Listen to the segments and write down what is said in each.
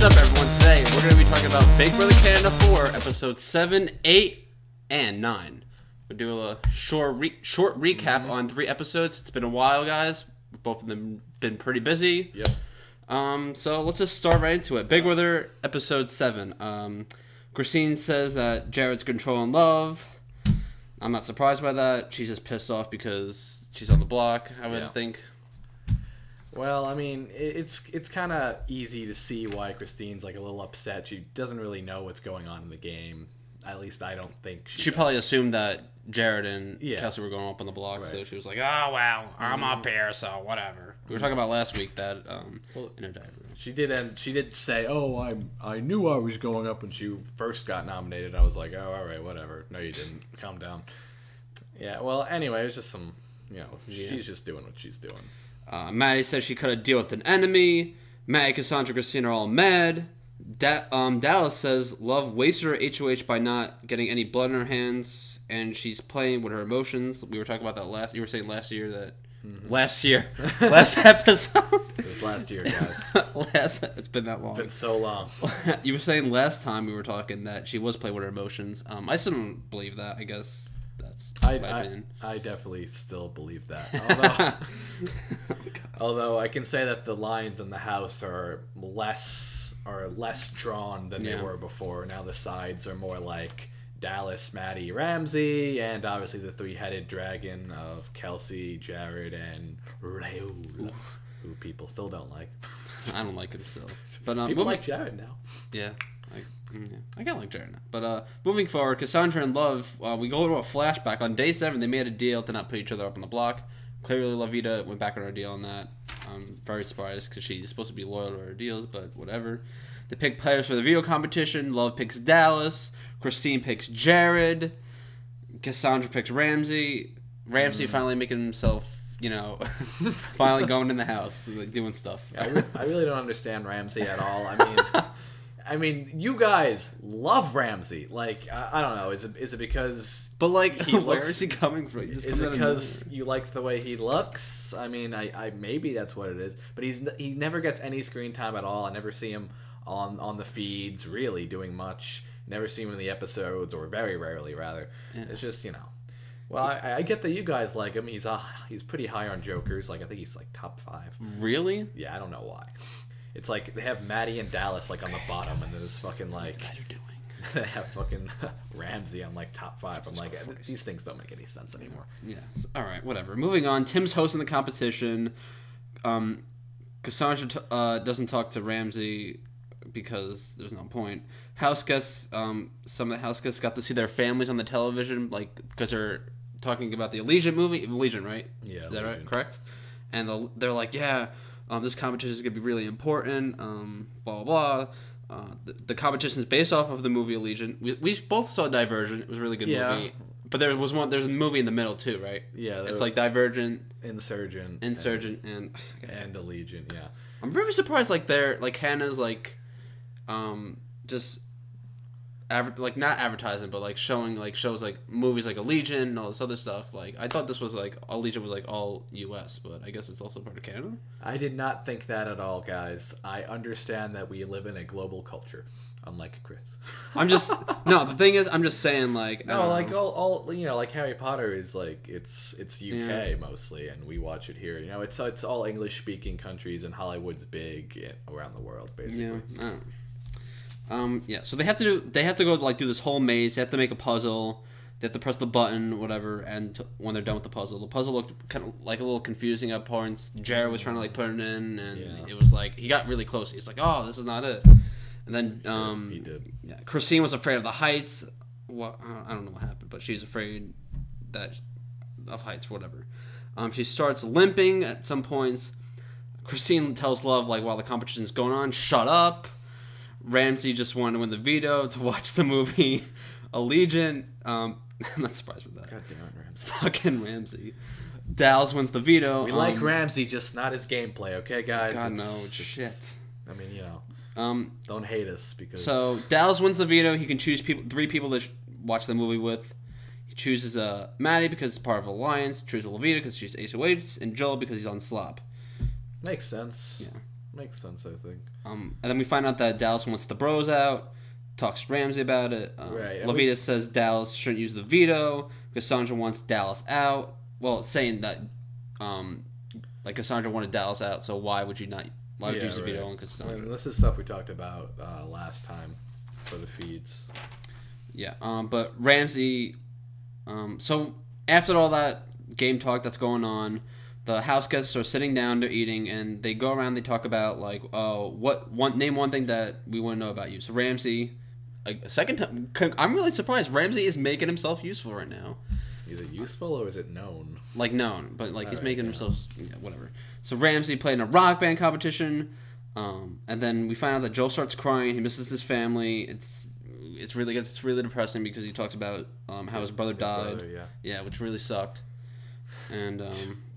What's up, everyone? Today we're going to be talking about Big Brother Canada 4, episodes 7, 8, and 9. We'll do a short recap on 3 episodes. It's been a while, guys. Both of them been pretty busy. Yep. So let's just start right into it. Big Brother episode 7. Christine says that Jared's controlling Love. I'm not surprised by that. She's just pissed off because she's on the block, I would think. Well, I mean, it's kind of easy to see why Christine's like a little upset. She doesn't really know what's going on in the game. At least I don't think she does. Probably assumed that Jared and Kelsey were going up on the block, so she was like, "Oh well, I'm up here, so whatever." We were talking about last week that in her diary. She did say, "Oh, I knew I was going up when she first got nominated." I was like, "Oh, all right, whatever." No, you didn't. Calm down. Yeah. Well, anyway, it's just some, she's just doing what she's doing. Maddie says she cut a deal with an enemy. Maddie, Cassandra, Christine are all mad. Dallas says Love wasted her HOH by not getting any blood in her hands, and she's playing with her emotions. We were talking about that you were saying last year that... Last episode. It was last year, guys. It's been that long. It's been so long. You were saying last time we were talking that she was playing with her emotions. I still don't believe that, I guess. That's my opinion. I definitely still believe that. Although I can say that the lines in the house are less drawn than they were before. Now the sides are more like Dallas, Maddie, Ramsey, and obviously the three-headed dragon of Kelsey, Jared, and Raul, who people still don't like. I don't like him still. But people like Jared now. Yeah. I kind of like Jared now. But moving forward, Cassandra and Love, we go to a flashback. On day 7, they made a deal to not put each other up on the block. Clearly, Lavita went back on her deal on that. I'm very surprised because she's supposed to be loyal to her deals, but whatever. They pick players for the video competition. Love picks Dallas. Christine picks Jared. Cassandra picks Ramsey. Ramsey finally making himself, finally going in the house, like, doing stuff. I really don't understand Ramsey at all. I mean, you guys love Ramsey. Like, I don't know. Is it because... But, like, where is he coming from? Is it because you like the way he looks? I mean, I maybe that's what it is. But he never gets any screen time at all. I never see him on the feeds really doing much. Never see him in the episodes, or very rarely, rather. Yeah. It's just, Well, I get that you guys like him. He's pretty high on Jokers. Like, I think he's, like, top 5. Really? Yeah, I don't know why. It's like they have Maddie and Dallas like on the bottom, and there's fucking like they have fucking Ramsey on like top 5. I'm like, these things don't make any sense anymore. Yeah. All right. Whatever. Moving on. Tim's hosting the competition. Cassandra doesn't talk to Ramsey because there's no point. House guests. Some of the house guests got to see their families on the television, like because they're talking about the Allegiant movie. Allegiant, right? Yeah. Is that right? Correct. And they're like, yeah. This competition is going to be really important, blah, blah, blah. The competition is based off of the movie Allegiant. We both saw Divergent. It was a really good movie. But there's a movie in the middle, too, right? Yeah. It's like Divergent. Insurgent. And Allegiant, yeah. I'm very surprised, Hannah's, just... not advertising, but like showing like shows like movies like Allegiant and all this other stuff. Like I thought this was like Allegiant was like all US, but I guess it's also part of Canada. I did not think that at all, guys. I understand that we live in a global culture, unlike Chris. The thing is, I'm just saying like all like Harry Potter is like it's UK mostly, and we watch it here. It's all English speaking countries, and Hollywood's big around the world basically. So they have to go like do this whole maze. They have to make a puzzle. They have to press the button, whatever. And when they're done with the puzzle looked kind of like a little confusing at points. Jared was trying to like put it in, and it was like he got really close. He's like, "Oh, this is not it." And then he did. Yeah, Christine was afraid of the heights. Well, I don't know what happened, but she's afraid of heights, whatever. She starts limping at some points. Christine tells Love like while the competition's going on, "Shut up." Ramsey just wanted to win the veto to watch the movie Allegiant. I'm not surprised with that. God damn it, Ramsey. Fucking Ramsey. Dallas wins the veto. We like Ramsey, just not his gameplay, okay, guys? God, no, shit. I mean, don't hate us because... So, Dallas wins the veto. He can choose 3 people to watch the movie with. He chooses Maddie because it's part of Alliance, chooses Lavita because she's HOH, and Joel because he's on Slop. Makes sense. Yeah. Makes sense, I think. And then we find out that Dallas wants the bros out. Talks to Ramsey about it. Right. Levita says Dallas shouldn't use the veto. Cassandra wants Dallas out. Well, saying that, like Cassandra wanted Dallas out, so why would you not? Why would you use the veto on Cassandra? And this is stuff we talked about last time for the feeds. Yeah. But Ramsey. So after all that game talk that's going on, the house guests are sitting down, they're eating, and they go around. They talk about like, name one thing that we want to know about you. So Ramsey. A second time, I'm really surprised. Ramsey is making himself useful right now. Is it useful or is it known? Like known, but like he's making himself whatever. So Ramsey played in a rock band competition, and then we find out that Joe starts crying. He misses his family. It's really depressing because he talks about how his brother died. Which really sucked. And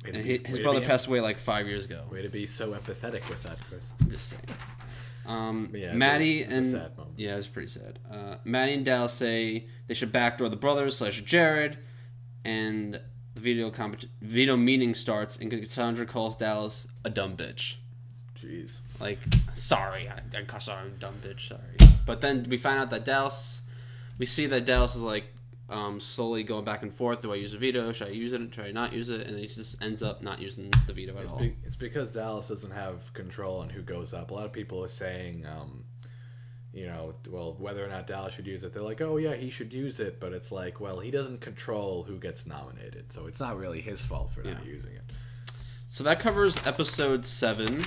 his brother passed away like 5 years ago. Way to be so empathetic with that, Chris. I'm just saying. Maddie it's a sad moment. Yeah, it's pretty sad. Maddie and Dallas say they should backdoor the brothers / Jared, and the veto meeting starts, and Cassandra calls Dallas a dumb bitch. Jeez. Like, sorry, I called her a dumb bitch. Sorry. But then we find out that we see that Dallas is like slowly going back and forth. Do I use a veto? Should I use it? Should I not use it? And he just ends up not using the veto at all. It's because Dallas doesn't have control on who goes up. A lot of people are saying, well, whether or not Dallas should use it. They're like, oh yeah, he should use it. But it's like, well, he doesn't control who gets nominated. So it's not really his fault for not using it. So that covers episode 7.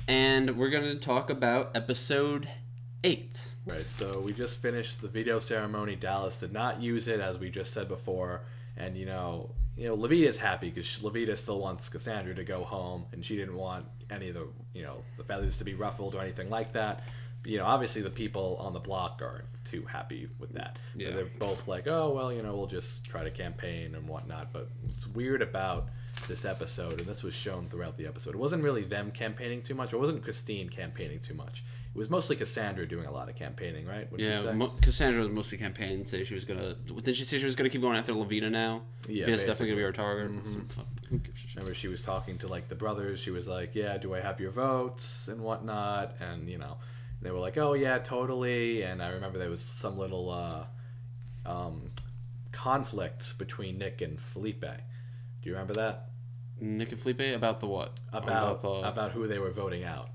And we're going to talk about episode 8. Right, so we just finished the veto ceremony. Dallas did not use it, as we just said before. And, Levita's happy because Levita still wants Cassandra to go home. And she didn't want any of the feathers to be ruffled or anything like that. But, obviously the people on the block aren't too happy with that. Yeah. They're both like, oh, well, we'll just try to campaign and whatnot. But it's weird about this episode, and this was shown throughout the episode. It wasn't really them campaigning too much. It wasn't Christine campaigning too much. It was mostly Cassandra doing a lot of campaigning, right? Cassandra was mostly campaigning. Say she was gonna. Did she say she was gonna keep going after Levita now? Yeah, Levita's definitely gonna be our target. Mm-hmm. Remember, she was talking to like the brothers. She was like, "Yeah, do I have your votes and whatnot?" And they were like, "Oh yeah, totally." And I remember there was some little conflicts between Nick and Felipe. Do you remember that? Nick and Felipe about the what? About who they were voting out.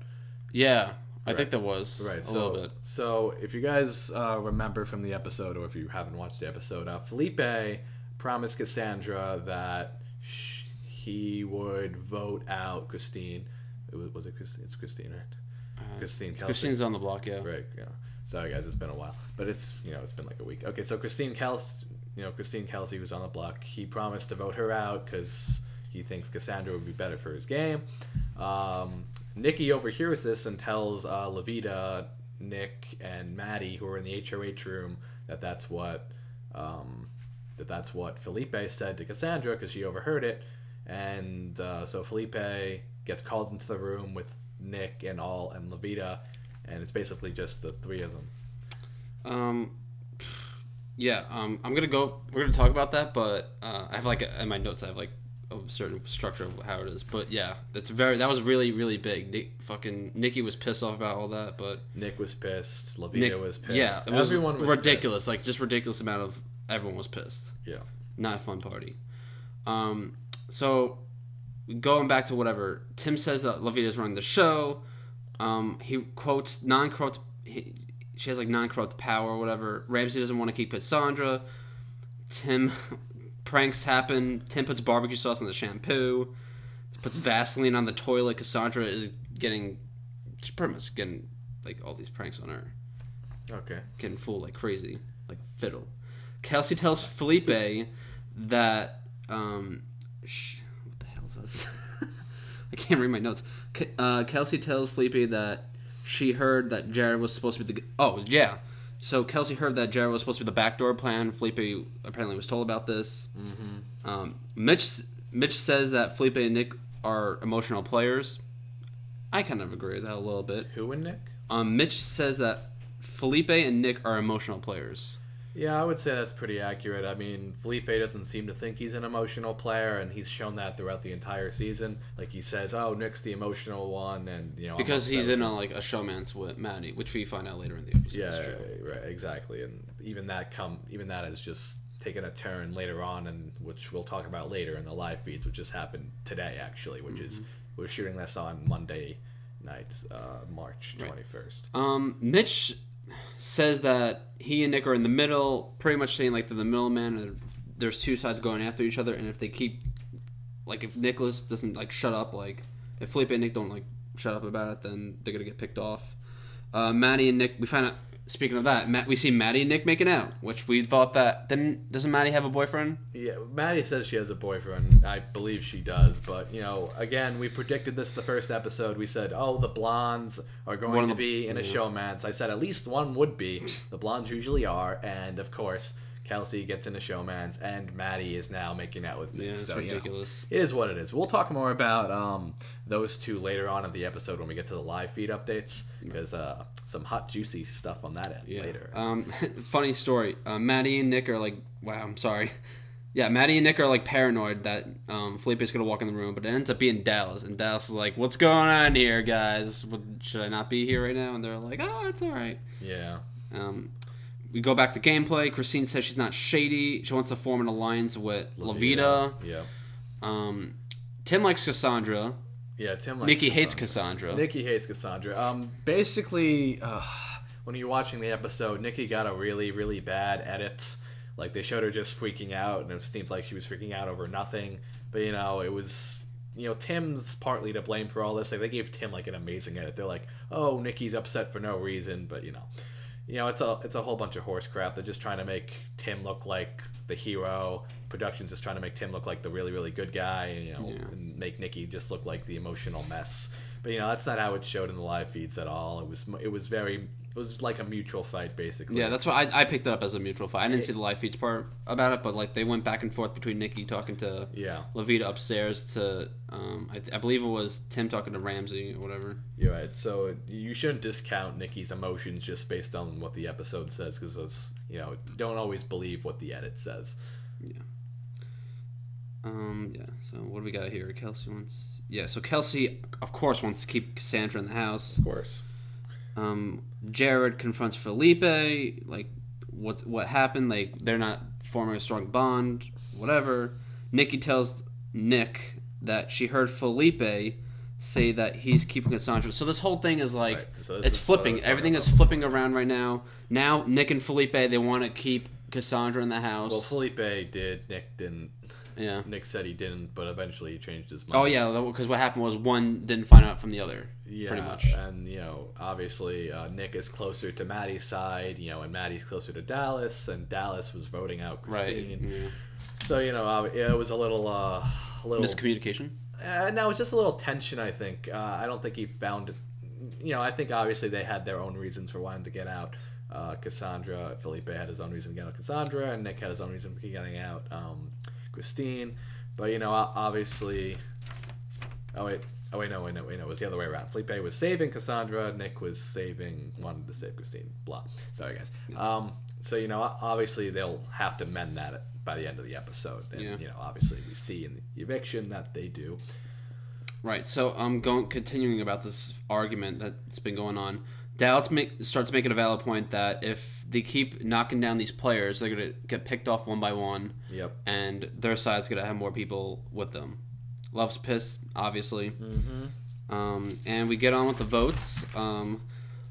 Yeah. I think that was right. A little bit. So if you guys remember from the episode, or if you haven't watched the episode, Felipe promised Cassandra that he would vote out Christine. Was it Christine? It's Christine, right? Christine Kelsey. Christine's on the block, yeah. Right. Yeah. Sorry, guys, it's been a while, but it's it's been like a week. Okay, so Christine Kelsey was on the block. He promised to vote her out because he thinks Cassandra would be better for his game. Nikki overhears this and tells Levita, Nick, and Maddie, who are in the HOH room, that's what Felipe said to Cassandra because she overheard it. And so Felipe gets called into the room with Nick and Levita, and it's basically just the three of them. We're gonna talk about that, but I have in my notes I have a certain structure of how it is, but yeah, that was really, really big. Nikki was pissed off about all that, but Nick was pissed, Levita was pissed. Yeah, everyone was ridiculous. Pissed. Just ridiculous amount of everyone was pissed. Yeah, not a fun party. So going back to whatever, Tim says that Levita's running the show. He quotes non-corrupt. She has non-corrupt power or whatever. Ramsey doesn't want to keep Cassandra. Tim. Pranks happen. Tim puts barbecue sauce on the shampoo. Puts Vaseline on the toilet. Cassandra is she's pretty much getting all these pranks on her. Okay. Getting full like crazy, like a fiddle. Kelsey tells Felipe that what the hell is this? I can't read my notes. Kelsey tells Felipe that she heard that Jared was supposed to be So Kelsey heard that Jared was supposed to be the backdoor plan. Felipe apparently was told about this. Mm-hmm. Mitch says that Felipe and Nick are emotional players. I kind of agree with that a little bit. Who and Nick? Mitch says that Felipe and Nick are emotional players. Yeah, I would say that's pretty accurate. I mean, Felipe doesn't seem to think he's an emotional player, and he's shown that throughout the entire season. Like, he says, "Oh, Nick's the emotional one," and because he's in a showmance with Maddie, which we find out later in the episode. Yeah, right, exactly. And even that has just taken a turn later on, and which we'll talk about later in the live feeds, which just happened today actually, which is we're shooting this on Monday night, March 21st. Mitch says that he and Nick are in the middle, pretty much saying like they're the middleman, and there's two sides going after each other, and if they keep, like, if Nicholas doesn't shut up, like if Felipe and Nick don't shut up about it, then they're gonna get picked off. Maddie and Nick, we find out. Speaking of that, we see Maddie and Nick making out, which we thought that doesn't Maddie have a boyfriend? Yeah, Maddie says she has a boyfriend. I believe she does, but again, we predicted this the first episode. We said, "Oh, the blondes are going to be in a showmance." I said at least one would be. The blondes usually are, and of course, Kelsey gets in a showmance, and Maddie is now making out with Nick. Yeah, it's ridiculous. It is what it is. We'll talk more about those two later on in the episode when we get to the live feed updates, because some hot, juicy stuff on that end later. Funny story. Maddie and Nick are wow, I'm sorry. Yeah, Maddie and Nick are paranoid that Felipe's going to walk in the room, but it ends up being Dallas. And Dallas is like, "What's going on here, guys? Should I not be here right now?" And they're like, "Oh, it's all right." Yeah. We go back to gameplay. Christine says she's not shady. She wants to form an alliance with Lavita. Yeah. Tim likes Cassandra. Yeah, Tim likes Nikki hates Cassandra. Nikki hates Cassandra. Basically, when you're watching the episode, Nikki got a really, really bad edit. Like, they showed her just freaking out, and it seemed like she was freaking out over nothing. But, it was... Tim's partly to blame for all this. Like, they gave Tim, an amazing edit. They're like, "Oh, Nikki's upset for no reason," but, it's a whole bunch of horse crap. They're just trying to make Tim look like the hero. Production's just trying to make Tim look like the really, really good guy, and make Nikki just look like the emotional mess. But that's not how it showed in the live feeds at all. It was like a mutual fight, basically. Yeah, that's what I picked it up as a mutual fight. I didn't see the live feeds part about it, but they went back and forth between Nikki talking to Lavita upstairs to I believe it was Tim talking to Ramsey or whatever. You're right. So you shouldn't discount Nikki's emotions just based on what the episode says, because it's don't always believe what the edit says. Yeah. Yeah. So what do we got here? Kelsey wants. Yeah. So Kelsey, of course, wants to keep Cassandra in the house. Of course. Jared confronts Felipe. What happened? They're not forming a strong bond. Whatever. Nikki tells Nick that she heard Felipe say that he's keeping Cassandra. So this whole thing is right. So it's flipping. Everything is flipping around right now. Now Nick and Felipe, they want to keep Cassandra in the house. Well, Felipe did. Nick didn't. Yeah. Nick said he didn't, but eventually he changed his mind. Oh yeah, because what happened was one didn't find out from the other. Yeah, pretty much. And obviously Nick is closer to Maddie's side, and Maddie's closer to Dallas, and Dallas was voting out Christine. Right. Yeah. So it was a little miscommunication. No, it's just a little tension. I think. I don't think he found it. I think obviously they had their own reasons for wanting to get out. Cassandra, Felipe had his own reason to get out Cassandra, and Nick had his own reason for getting out Christine. But obviously, no, it was the other way around. Felipe was saving Cassandra, Nick wanted to save Christine. Blah. Sorry, guys. Yeah. So obviously they'll have to mend that by the end of the episode, and obviously we see in the eviction that they do. Right. So continuing about this argument that's been going on. Dallas starts making a valid point that if they keep knocking down these players, they're going to get picked off one by one. Yep. And their side's going to have more people with them. Love's pissed, obviously. Mm-hmm. And we get on with the votes.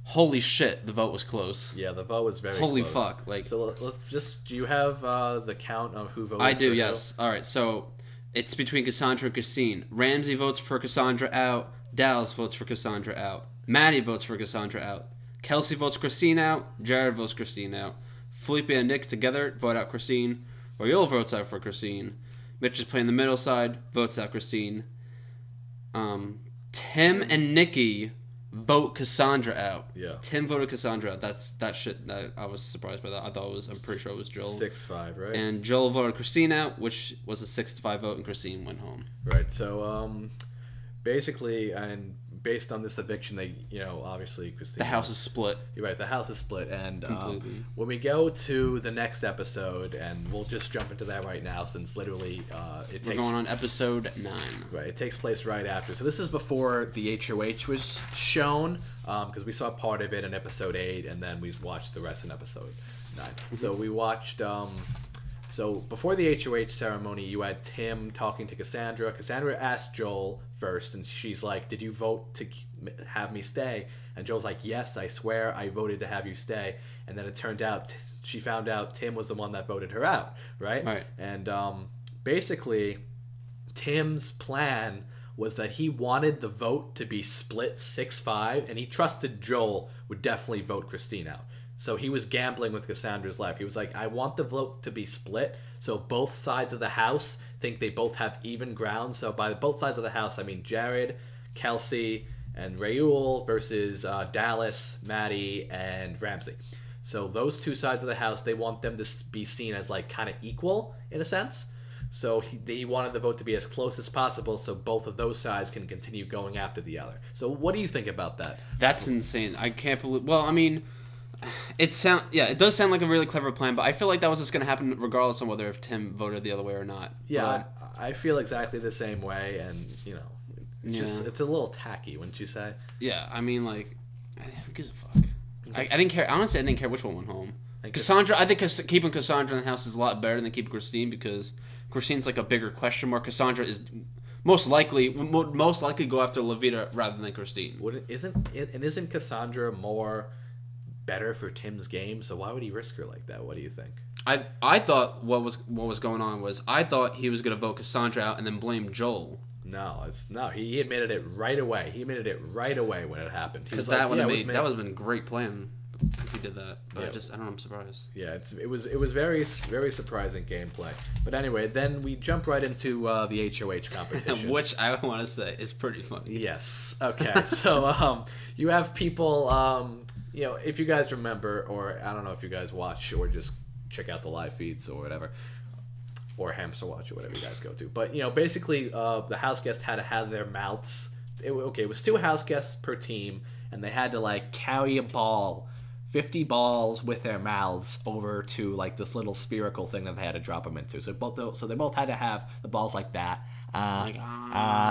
Holy shit, the vote was close. Yeah, the vote was very Holy close. fuck. So let's just... Do you have the count of who voted I do, for yes. All right, so it's between Cassandra and Christine. Ramsey votes for Cassandra out. Dallas votes for Cassandra out. Maddie votes for Cassandra out. Kelsey votes Christine out. Jared votes Christine out. Felipe and Nick together vote out Christine. Royal votes out for Christine. Mitch is playing the middle side, votes out Christine. Tim and Nikki vote Cassandra out. Yeah. Tim voted Cassandra out. That shit. I was surprised by that. I'm pretty sure it was Joel. 6-5, right? And Joel voted Christine out, which was a 6-5 vote, and Christine went home. Right. So basically, and based on this eviction, they, obviously Christina. The house is split. You're right. The house is split, and Completely. when we go to the next episode, and we'll just jump into that right now, since literally We're going on episode 9. Right, it takes place right after. So this is before the HOH was shown, because we saw part of it in episode 8, and then we watched the rest in episode 9. So we watched. So before the HOH ceremony, you had Tim talking to Cassandra. Cassandra asked Joel first, and she's like, "Did you vote to have me stay?" And Joel's like, "Yes, I swear I voted to have you stay." And then it turned out she found out Tim was the one that voted her out, right? Right. And basically, Tim's plan was that he wanted the vote to be split 6-5, and he trusted Joel would definitely vote Christine out. So he was gambling with Cassandra's life. He was like, I want the vote to be split, so both sides of the house think they both have even ground. So by both sides of the house, I mean Jared, Kelsey, and Raul versus Dallas, Maddie, and Ramsey. So those two sides of the house, they want them to be seen as like kind of equal in a sense. So he wanted the vote to be as close as possible, so both of those sides can continue going after the other. So what do you think about that? That's insane. I can't believe. Well, I mean, it does sound like a really clever plan, but I feel like that was just going to happen regardless of whether if Tim voted the other way or not. Yeah, I feel exactly the same way, and it's a little tacky, wouldn't you say? Yeah, I mean, like, who gives a fuck? I didn't care. Honestly, I didn't care which one went home. Cassandra, I think keeping Cassandra in the house is a lot better than keeping Christine, because Christine's like a bigger question mark. Cassandra is most likely go after Levita rather than Christine. Isn't Cassandra more better for Tim's game? So why would he risk her like that? What do you think? I thought what was going on was I thought he was gonna vote Cassandra out and then blame Joel. No, he admitted it right away. He admitted it right away when it happened. Because that would have been a great plan if he did that. But I don't know, I'm surprised. Yeah, it was very, very surprising gameplay. But anyway, then we jump right into the HOH competition, which I want to say is pretty funny. Yes. Okay. So you have people. If you guys remember, or I don't know if you guys watch or just check out the live feeds or whatever, or Hamster Watch or whatever you guys go to. But basically, the house guests had to have their mouths. It was 2 house guests per team, and they had to like carry a ball, 50 balls with their mouths over to like this little spherical thing that they had to drop them into. So they both had to have the balls like that.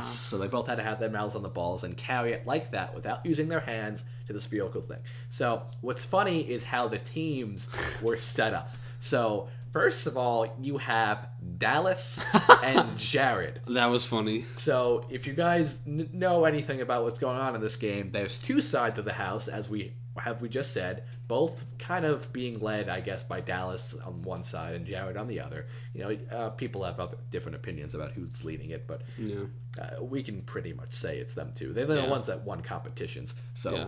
So they both had to have their mouths on the balls and carry it like that without using their hands to the spherical thing. So what's funny is how the teams were set up. So first of all, you have Dallas and Jared. That was funny. So if you guys know anything about what's going on in this game, there's 2 sides of the house, as we just said, both kind of being led, I guess, by Dallas on one side and Jared on the other. People have different opinions about who's leading it, but we can pretty much say it's them two. They're the ones that won competitions. So. Yeah.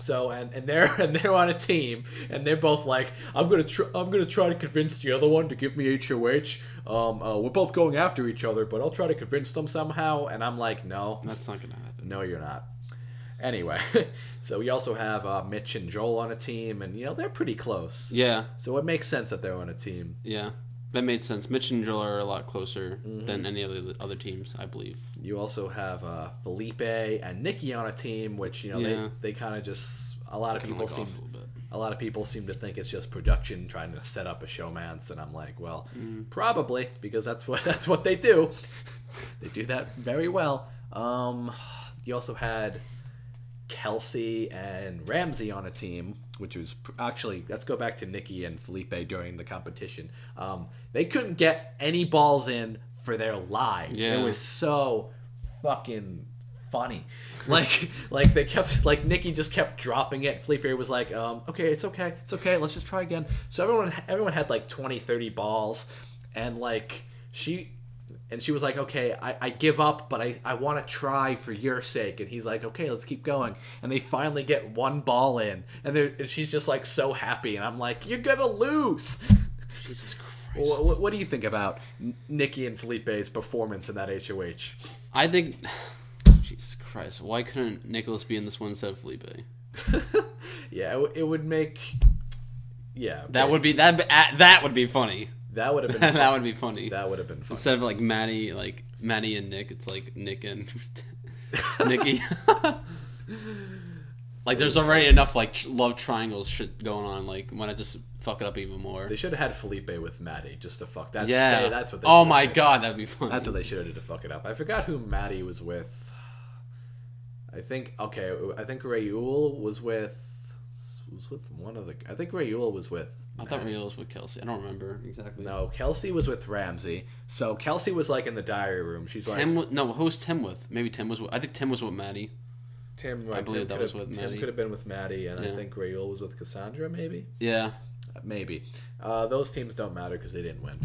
So and they're on a team, and they're both like, I'm gonna try to convince the other one to give me HOH. We're both going after each other, but I'll try to convince them somehow. And I'm like, no, that's not gonna happen. No, you're not. Anyway, so we also have Mitch and Joel on a team, and they're pretty close. Yeah. So it makes sense that they're on a team. Yeah. That made sense. Mitch and Joel are a lot closer than any other teams, I believe. You also have Felipe and Nikki on a team, which they kind of just a lot of people seem to think it's just production trying to set up a showmance, and I'm like, well, probably, because that's what they do. They do that very well. You also had Kelsey and Ramsey on a team, which was actually, let's go back to Nikki and Felipe during the competition. They couldn't get any balls in for their lives. Yeah. It was so fucking funny. Like they kept, like Nikki just kept dropping it. Felipe was like, okay, it's okay, let's just try again. So everyone had like 20, 30 balls, and like she was like, okay, I give up, but I want to try for your sake. And he's like, okay, let's keep going. And they finally get 1 ball in, and she's just like so happy. And I'm like, you're gonna lose. Jesus Christ. What do you think about Nikki and Felipe's performance in that HOH? I think, Jesus Christ, why couldn't Nicholas be in this one instead of Felipe? Yeah, it would make, that would be that would be funny. That would have been funny. That would be funny. That would have been funny. Instead of like Maddie and Nick, it's like Nick and Nikki. Like, there's already enough like love triangles shit going on. Like, why not just fuck it up even more? They should have had Felipe with Maddie just to fuck that. Yeah, that's what. They oh my god, that'd be fun. That's what they should have did to fuck it up. I forgot who Maddie was with. I think Raul was with one of the. I think Raul was with. I thought Raul was with Kelsey. I don't remember exactly. No, Kelsey was with Ramsey. So Kelsey was like in the diary room. She's Tim like, no, who was Tim with? Maybe Tim was. I think Tim was with Maddie. Tim, right? I believe that was with Tim Maddie. could have been with Maddie, and I think Raul was with Cassandra, maybe. Yeah, maybe. Those teams don't matter because they didn't win.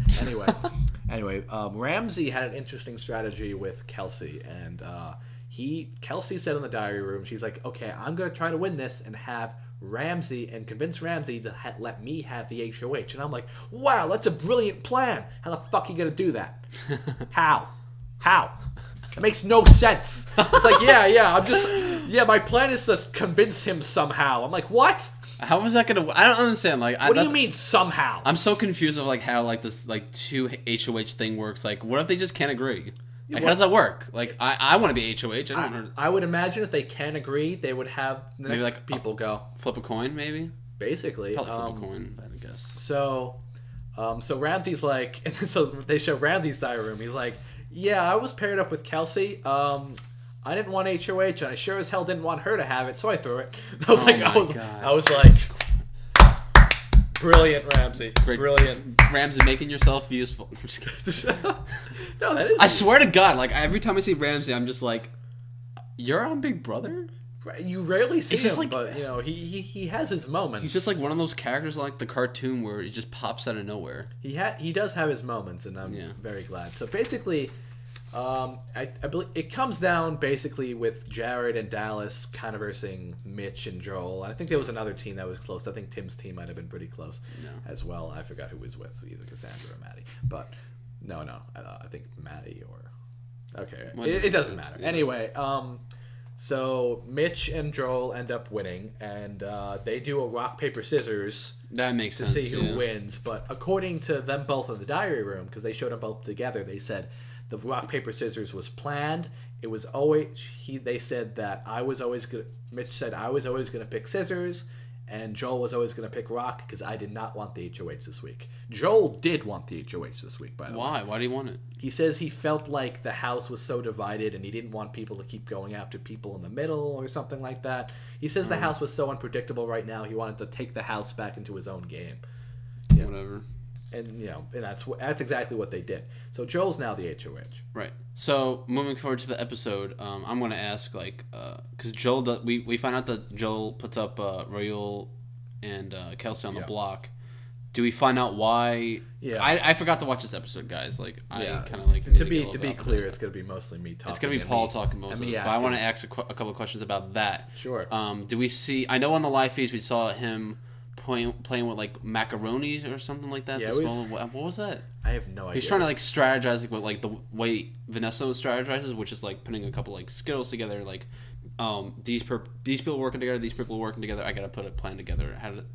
Anyway, Ramsey had an interesting strategy with Kelsey, and Kelsey said in the diary room, she's like, okay, I'm gonna try to win this and have Ramsey and convince Ramsey to let me have the HOH. And I'm like, wow, that's a brilliant plan. How the fuck are you gonna do that? How? It makes no sense. It's like, my plan is to convince him somehow. I'm like, what? how was that gonna? I don't understand. Like, what do you mean somehow? I'm so confused of like how like this like 2 HOH thing works. Like, what if they just can't agree? Like, how does that work? Like, I want to be HOH. I would imagine if they can't agree, they would have the maybe next like people go flip a coin, maybe. Basically, Probably flip a coin, I guess. So Ramsey's like, and so they show Ramsey's diary room. He's like, yeah, I was paired up with Kelsey. I didn't want HOH, and I sure as hell didn't want her to have it, so I threw it. I was like, brilliant, Ramsey. Brilliant. Ramsey, making yourself useful. I'm just kidding. No, that is. I swear to God, like every time I see Ramsey, I'm just like, "You're on Big Brother." You rarely see him, like, but you know he has his moments. He's just like one of those characters like the cartoon where he just pops out of nowhere. He does have his moments, and I'm very glad. So basically, I believe it comes down basically with Jared and Dallas kind of versing Mitch and Joel. I think there was another team that was close. I think Tim's team might have been pretty close as well. I forgot who was with, either Cassandra or Maddie. But no, I think Maddie or it doesn't matter. Yeah. Anyway, so Mitch and Joel end up winning, and they do a rock paper scissors. That makes sense to see who wins. But according to them both in the diary room, because they showed them both together, they said the rock paper scissors was planned. It was always they said that Mitch said I was always gonna pick scissors, and Joel was always gonna pick rock because I did not want the HOH this week. Joel did want the HOH this week, by the way. Why? Why do you want it? He says he felt like the house was so divided and he didn't want people to keep going after people in the middle or something like that. He says the house was so unpredictable right now, he wanted to take the house back into his own game. Yeah. Whatever. And and that's exactly what they did. So Joel's now the HOH. Right. So moving forward to the episode, I'm going to ask because Joel we find out that Joel puts up Raul and Kelsey on the block. Do we find out why? Yeah, I forgot to watch this episode, guys. Like, I kind of like to be clear, it's gonna be mostly me talking. It's gonna be Paul talking mostly, but I want to ask a couple of questions about that. Sure. Do we see? I know on the live feeds we saw him playing with like macaronis or something like that. Yeah, what was that? I have no idea. He's trying to like strategize with like the way Vanessa strategizes, which is like putting a couple like Skittles together. Like, these people working together, these people working together. I gotta put a plan together. How did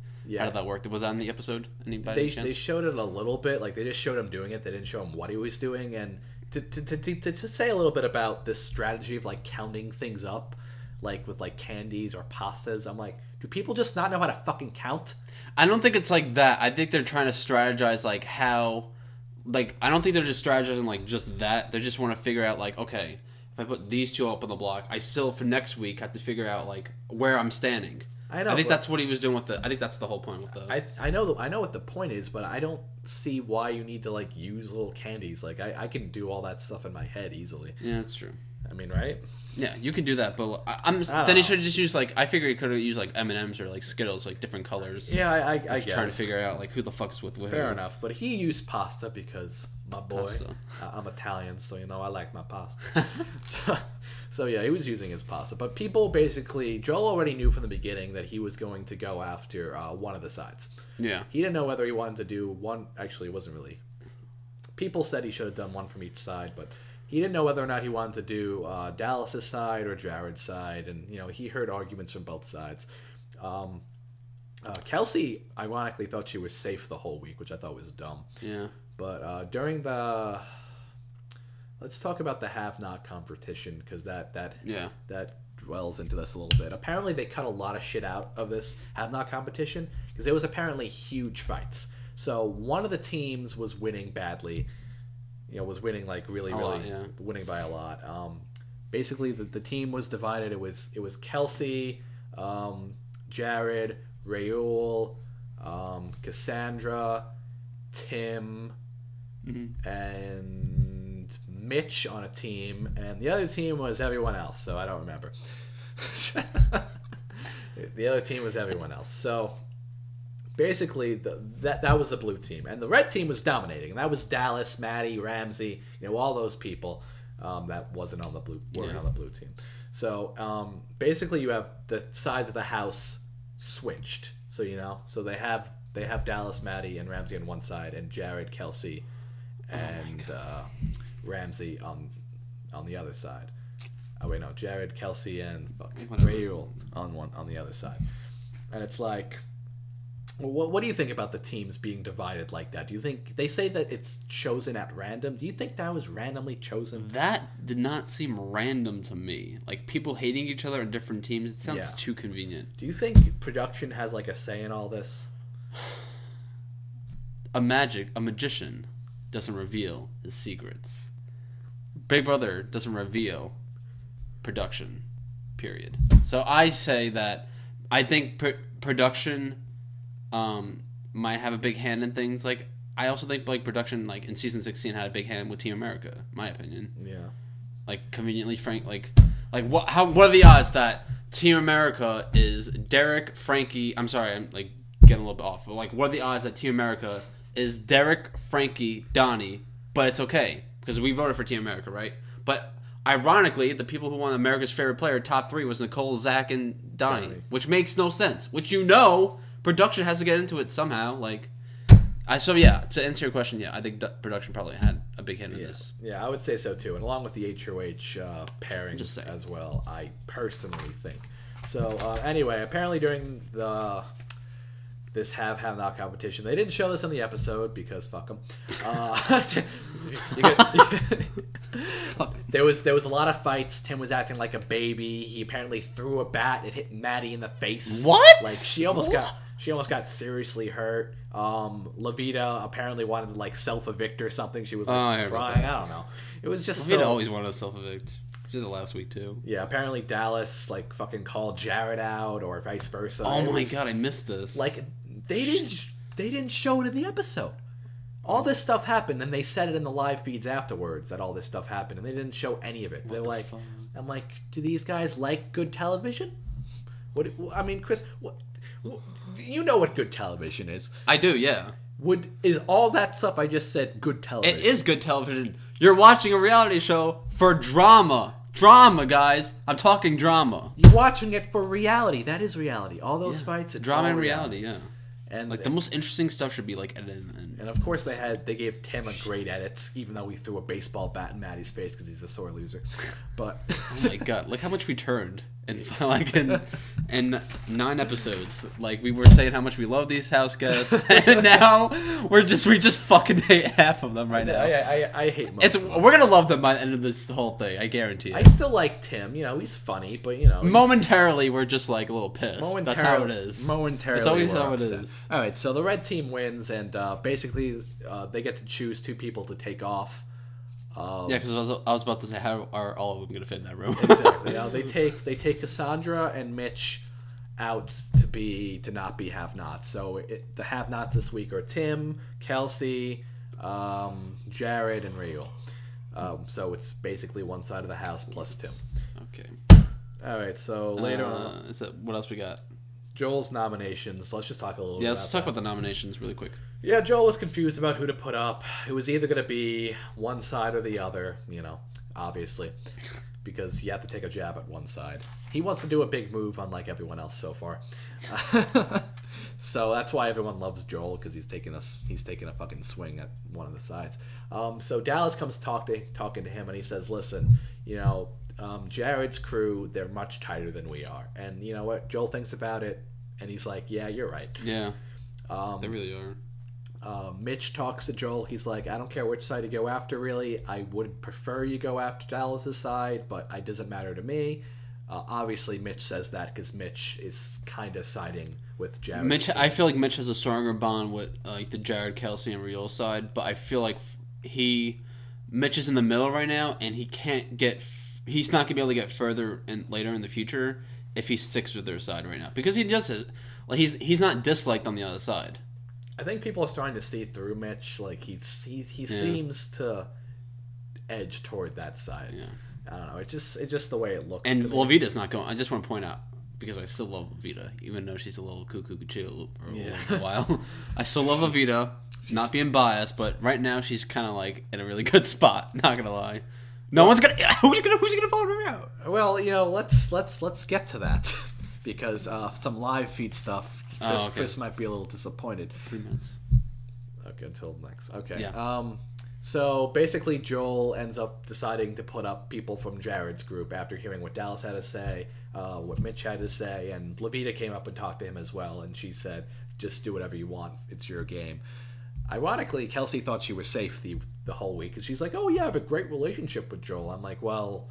that work? Was that in the episode? They showed it a little bit. Like, they just showed him doing it. They didn't show him what he was doing. And to say a little bit about this strategy of like counting things up, like with like candies or pastas, I'm like, do people just not know how to fucking count? I don't think it's like that. I think they're trying to strategize like how, like, I don't think they're just strategizing like just that. They just want to figure out like, okay, if I put these two up on the block, I still for next week have to figure out like where I'm standing. I think that's what he was doing with I think that's the whole point with the. I know what the point is, but I don't see why you need to like use little candies. Like I can do all that stuff in my head easily. Yeah, that's true. I mean, right? Yeah, you can do that, but then he should just use like I figure he could have used like M&Ms or like Skittles, like different colors. Yeah, I get trying to figure out like who the fuck's with Fair enough, but he used pasta because my boy, I'm Italian, so I like my pasta. So yeah, he was using his pasta, but people basically Joel already knew from the beginning that he was going to go after one of the sides. Yeah, he didn't know whether he wanted to do one. Actually, it wasn't really. People said he should have done one from each side, but he didn't know whether or not he wanted to do Dallas's side or Jared's side, and he heard arguments from both sides. Kelsey, ironically, thought she was safe the whole week, which I thought was dumb. Yeah. But during the let's talk about the have-not competition, because that Yeah. dwells into this a little bit. Apparently, they cut a lot of shit out of this have-not competition because there was apparently huge fights. So one of the teams was winning badly. Was winning like really, winning by a lot. Basically, the team was divided. It was Kelsey, Jared, Raul, Cassandra, Tim, and Mitch on a team, and the other team was everyone else. So I don't remember. The other team was everyone else. So basically, that was the blue team, and the red team was dominating, and that was Dallas, Maddie, Ramsey, all those people that wasn't on the blue on the blue team. So basically, you have the sides of the house switched. So they have Dallas, Maddie, and Ramsey on one side, and Jared, Kelsey, and Ramsey on the other side. Oh wait, no, Jared, Kelsey, and Raul on the other side. And it's like, what do you think about the teams being divided like that? Do you think they say that it's chosen at random? Do you think that was randomly chosen? That did not seem random to me. Like, people hating each other on different teams, it sounds too convenient. Do you think production has like a say in all this? A magician doesn't reveal his secrets. Big Brother doesn't reveal production, period. So I say that I think production might have a big hand in things. Like, I also think like production, like in season 16, had a big hand with Team America, my opinion. Yeah. Like, conveniently what are the odds that Team America is Derek, Frankie? I'm sorry, I'm like getting a little bit off, but like, what are the odds that Team America is Derek, Frankie, Donnie? But it's okay because we voted for Team America, right? But ironically, the people who won America's favorite player top 3 was Nicole, Zach, and Donnie, which makes no sense. Which production has to get into it somehow. Like, to answer your question, I think production probably had a big hand in this. Yeah, I would say so too, and along with the HOH pairing as well, I personally think. So anyway, apparently during this have-not competition, they didn't show this in the episode because fuck them. There was a lot of fights. Tim was acting like a baby. He apparently threw a bat and hit Maddie in the face. What? Like, she almost got seriously hurt. Lavita apparently wanted to like self-evict or something. She was like, crying. I don't know. It was just Lavita always wanted to self-evict. She did it last week too. Yeah, apparently Dallas like fucking called Jared out or vice versa. Oh my god, I missed this. Like, they didn't show it in the episode. All this stuff happened, and they said it in the live feeds afterwards that all this stuff happened, and they didn't show any of it. They're like, I'm like, do these guys like good television? I mean, Chris, you know what good television is? I do, yeah. Is all that stuff I just said good television? It is good television. You're watching a reality show for drama. Drama, guys. I'm talking drama. You're watching it for reality. That is reality. All those fights, it's drama and reality, yeah. And like, the most interesting stuff should be like edited. And of course they gave Tim a great edit, even though we threw a baseball bat in Maddie's face because he's a sore loser. But oh my god, look how much we turned in 9 episodes. Like, we were saying how much we love these house guests, and now we just fucking hate half of them right now. I hate most of them. We're gonna love them by the end of this whole thing, I guarantee you. I still like Tim. He's funny, but momentarily we're just like a little pissed. That's how it is. Momentarily, it's always how it is. All right, so the red team wins, and basically they get to choose 2 people to take off. Yeah, because I was about to say, how are all of them going to fit in that room? Exactly. They take Cassandra and Mitch out to not be have-nots. So the have-nots this week are Tim, Kelsey, Jared, and Raul. So it's basically one side of the house plus Tim. Okay. All right. So later on, what else we got? Joel's nominations. Let's just talk a little bit. Yeah, let's talk about the nominations really quick. Yeah, Joel was confused about who to put up. It was either going to be one side or the other, obviously, because you have to take a jab at one side. He wants to do a big move, unlike everyone else so far. So that's why everyone loves Joel, because he's taking a fucking swing at one of the sides. So Dallas comes talking to him, and he says, "Listen, Jared's crew, they're much tighter than we are." And you know what? Joel thinks about it, and he's like, "Yeah, you're right." Yeah, they really are. Mitch talks to Joel. He's like, I don't care which side you go after, really. I would prefer you go after Dallas's side, but it doesn't matter to me. Obviously, Mitch says that because Mitch is kind of siding with Jared. I feel like Mitch has a stronger bond with like the Jared, Kelsey, and Real side, but I feel like Mitch is in the middle right now, and he can't get. He's not gonna be able to get further later in the future if he sticks with their side right now because he just like he's not disliked on the other side. I think people are starting to see through Mitch. Like he seems to edge toward that side. Yeah. I don't know. It's just the way it looks. And Levita's not going. I just want to point out because I still love Levita, even though she's a little cuckoo chill for a little while. I still love Levita. Not being biased, but right now she's kind of like in a really good spot. Not gonna lie. Who's gonna vote her out? Well, let's get to that because some live feed stuff. Chris might be a little disappointed. 3 minutes. Okay, until next. Okay. Yeah. So basically, Joel ends up deciding to put up people from Jared's group after hearing what Dallas had to say, what Mitch had to say, and Levita came up and talked to him as well, and she said, "Just do whatever you want. It's your game." Ironically, Kelsey thought she was safe the whole week, and she's like, "Oh yeah, I have a great relationship with Joel." I'm like, "Well,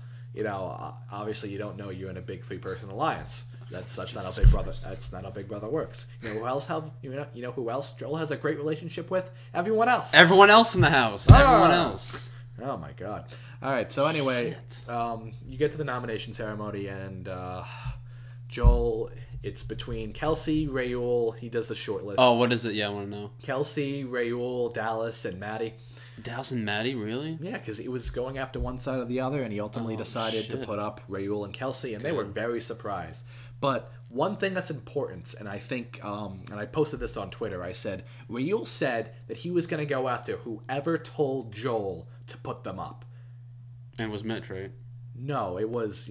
obviously you don't know you're in a big 3-person alliance. That's not how Big Brother. That's not how Big Brother works. You know who else who else Joel has a great relationship with? Everyone else. Everyone else in the house. Everyone else. Oh my god. All right. So anyway, you get to the nomination ceremony, and Joel. It's between Kelsey, Raul. He does the short list. Oh, what is it? Yeah, I want to know. Kelsey, Raul, Dallas, and Maddie. Dallas and Maddie, really? Yeah, because he was going after one side or the other, and he ultimately decided to put up Raul and Kelsey, and they were very surprised. But one thing that's important, and I think, and I posted this on Twitter, I said, Raul said that he was going to go after whoever told Joel to put them up. And it was Mitch, right? No, it was,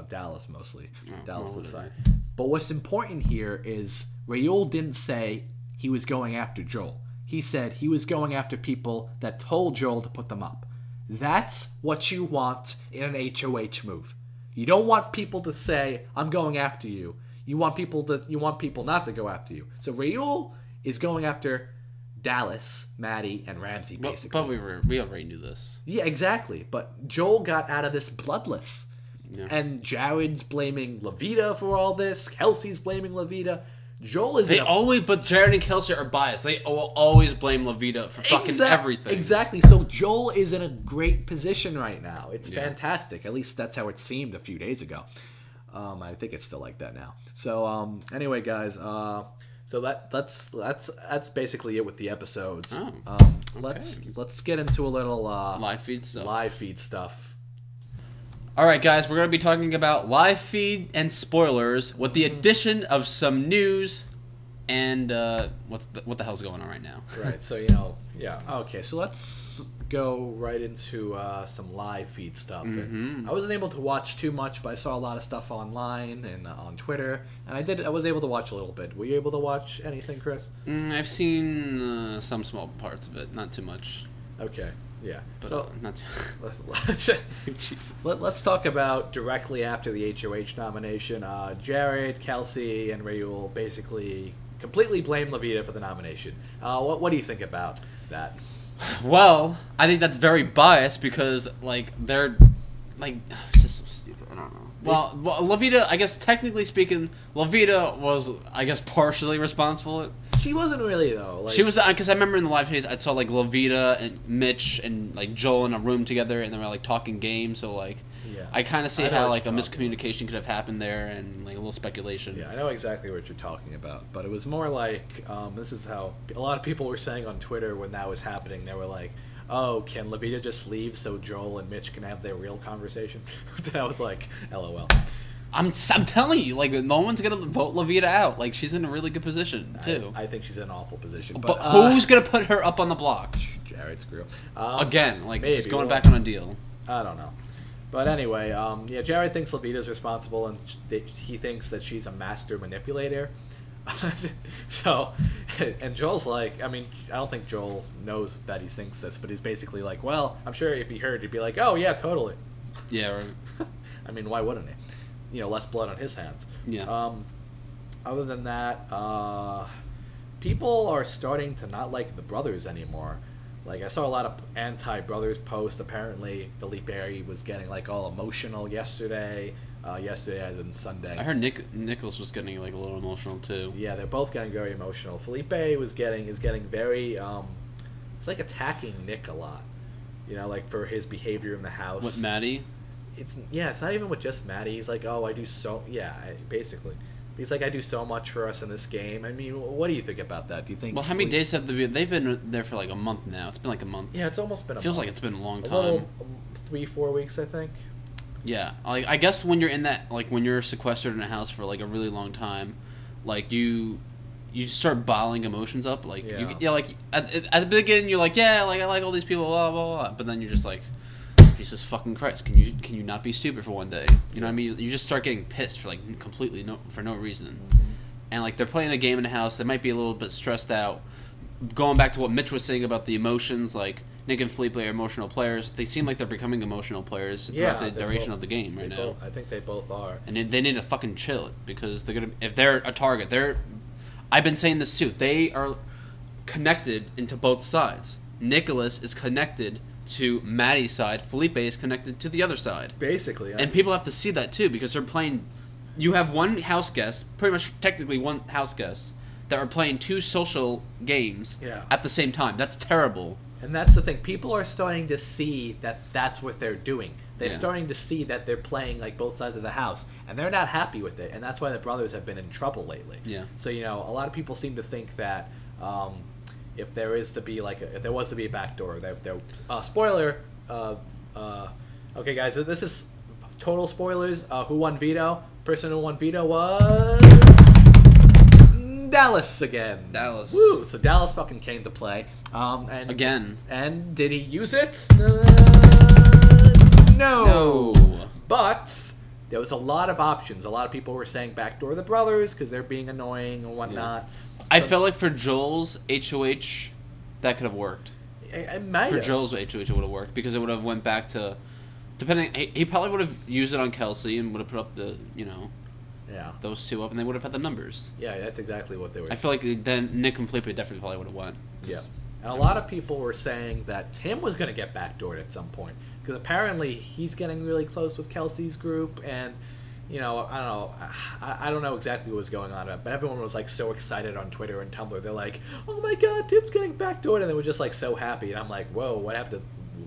Dallas mostly. Dallas decided. But what's important here is Raul didn't say he was going after Joel. He said he was going after people that told Joel to put them up. That's what you want in an HOH move. You don't want people to say, "I'm going after you." You want people not to go after you. So Raul is going after Dallas, Maddie, and Ramsey, basically. But we already knew this. Yeah, exactly. But Joel got out of this bloodless. Yeah. And Jared's blaming Levita for all this. Kelsey's blaming Levita. Joel is. But Jared and Kelsey are biased. They will always blame Levita for fucking everything. Exactly. So Joel is in a great position right now. It's fantastic. At least that's how it seemed a few days ago. I think it's still like that now. So anyway, guys. So that's basically it with the episodes. Okay. Let's get into a little live feed stuff. All right, guys, we're going to be talking about live feed and spoilers with the addition of some news and what the hell's going on right now. Right, so, yeah. Okay, so let's go right into some live feed stuff. Mm-hmm. I wasn't able to watch too much, but I saw a lot of stuff online and on Twitter, and I was able to watch a little bit. Were you able to watch anything, Chris? I've seen some small parts of it, not too much. Okay. Yeah. But, so not too... let's talk about directly after the HOH nomination. Jared, Kelsey, and Raul basically completely blame Levita for the nomination. What do you think about that? Well, I think that's very biased because they're just so stupid. I don't know. Well, Levita, I guess technically speaking, Levita was partially responsible. She wasn't really though. She was because I remember in the live phase I saw Levita and Mitch and Joel in a room together and they were talking games. So I kind of see how a miscommunication could have happened there and a little speculation. Yeah, I know exactly what you're talking about, but it was more this is how a lot of people were saying on Twitter when that was happening. They were like, "Oh, can Levita just leave so Joel and Mitch can have their real conversation?" And I was like, "LOL." I'm telling you, no one's gonna vote Levita out. She's in a really good position too. I think she's in an awful position. But who's gonna put her up on the block? Jared's group. Again, maybe. Just going back on a deal. I don't know. But anyway, Jared thinks Levita's responsible, and he thinks that she's a master manipulator. So, and Joel's I don't think Joel knows that he thinks this, but he's basically well, I'm sure if he heard, he'd be like, "Oh yeah, totally." Yeah, right. Why wouldn't he? Less blood on his hands. Yeah. Other than that, people are starting to not like the brothers anymore. Like, I saw a lot of anti-brothers posts. Apparently, Felipe was getting, like, all emotional yesterday. Yesterday as in Sunday. I heard Nicholas was getting, like, a little emotional, too. Yeah, they're both getting very emotional. Felipe is getting very, it's like attacking Nick a lot. You know, like, for his behavior in the house. What, Maddie? It's not even with just Maddie. He's like, oh, basically. He's like, I do so much for us in this game. I mean, what do you think about that? Do you think? Well, how many days have they been? They've been there for like a month now. It's been like a month. Yeah, it's almost been a month. Feels like it's been a long time. A little, 3-4 weeks, I think. Yeah, like I guess when you're in that, like when you're sequestered in a house for like a really long time, like you start bottling emotions up. Like like at the beginning you're like, yeah, like I like all these people, blah blah blah. But then you're just like, Jesus fucking Christ, can you not be stupid for one day? You know what I mean? You just start getting pissed for like completely for no reason. Mm-hmm. And like they're playing a game in the house, they might be a little bit stressed out. Going back to what Mitch was saying about the emotions, like Nick and Felipe are emotional players. They seem like they're becoming emotional players throughout the duration of the game right now. I think they both are. And they need to fucking chill it because they're gonna, if they're a target, I've been saying this too. They are connected into both sides. Nicholas is connected to Maddie's side. Felipe is connected to the other side. Basically. And people have to see that too because they're playing. You have one house guest, pretty much technically one house guest, that are playing two social games at the same time. That's terrible. And that's the thing. People are starting to see that that's what they're doing. They're starting to see that they're playing like both sides of the house, and they're not happy with it. And that's why the brothers have been in trouble lately. Yeah. So a lot of people seem to think that if there was to be a backdoor, spoiler. Okay, guys, this is total spoilers. Who won veto? Person who won veto was Dallas again. Dallas. Woo! So Dallas fucking came to play. And again. And did he use it? No. But there was a lot of options. A lot of people were saying backdoor the brothers because they're being annoying and whatnot. Yeah. I felt like for Joel's HOH, that could have worked. It might for have. Joel's HOH, it would have worked because it would have went back to, depending. He probably would have used it on Kelsey and would have put up the those two up, and they would have had the numbers. Yeah, that's exactly what they were. I feel like then Nick and Felipe definitely probably would have won. Yeah, and a lot of people were saying that Tim was going to get backdoored at some point because apparently he's getting really close with Kelsey's group, and I don't know exactly what was going on, but everyone was like so excited on Twitter and Tumblr. They're like, "Oh my God, Tim's getting backdoored," and they were just like so happy. And I'm like, "Whoa, what happened to?"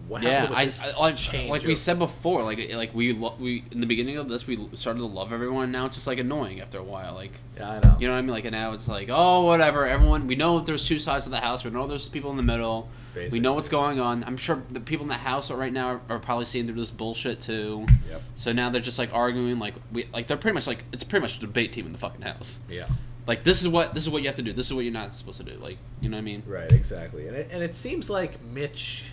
Like we said before, like we in the beginning of this we started to love everyone. Now it's just like annoying after a while. Like I know. You know what I mean? Like now it's like, oh whatever. Everyone, we know that there's two sides of the house. We know there's people in the middle. Basically. We know what's going on. I'm sure the people in the house right now are probably seeing through this bullshit too. Yep. So now they're just like arguing. They're pretty much like it's pretty much a debate team in the fucking house. Yeah. Like this is what you have to do. This is what you're not supposed to do. Like you know what I mean? Right. Exactly. And it seems like Mitch.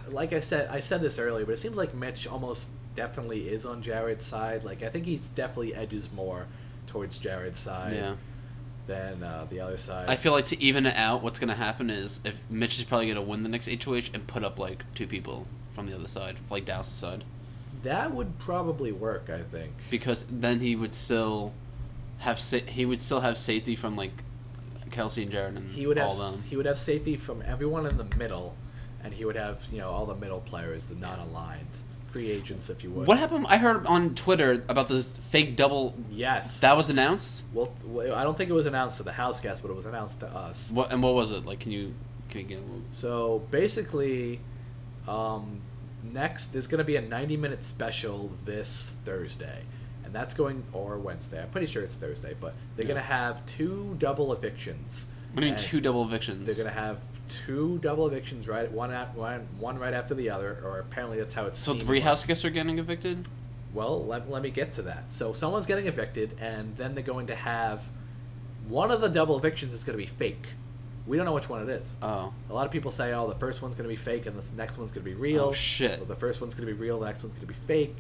Like I said this earlier, but it seems like Mitch almost definitely is on Jared's side. Like I think he definitely edges more towards Jared's side than the other side. I feel like to even it out, what's going to happen is if Mitch is probably going to win the next HOH and put up like two people from the other side, like Dallas' side. That would probably work, I think. Because then he would still have safety from like Kelsey and Jared and all of them. He would have safety from everyone in the middle. And he would have, all the middle players, the non-aligned free agents, if you would. What happened? I heard on Twitter about this fake double. Yes. That was announced? Well, I don't think it was announced to the house guest, but it was announced to us. What was it? Like, can you get a little... So, basically, next, there's going to be a 90-minute special this Thursday. And that's or Wednesday. I'm pretty sure it's Thursday. But they're going to have 2 double evictions. What do you mean 2 double evictions? They're going to have 2 double evictions, one right after the other, or apparently that's how it's. So 3 house guests are getting evicted? Well, let me get to that. So someone's getting evicted, and then they're going to have one of the double evictions is going to be fake. We don't know which one it is. Oh. A lot of people say, oh, the first one's going to be fake, and the next one's going to be real. Oh shit! Well, the first one's going to be real, the next one's going to be fake.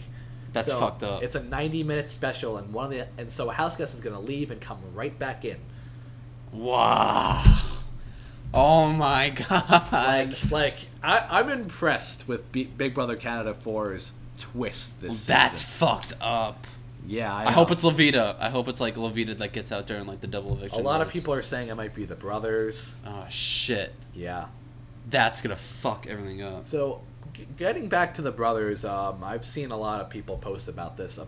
That's fucked up. It's a 90-minute special, and so a house guest is going to leave and come right back in. Wow. Oh my God. I'm impressed with Big Brother Canada 4's twist this season. That's fucked up. Yeah, I hope it's Levita. I hope it's like Levita that gets out during like the double eviction. A lot of people are saying it might be the brothers. Oh shit. Yeah. That's gonna fuck everything up. So, getting back to the brothers, I've seen a lot of people post about this.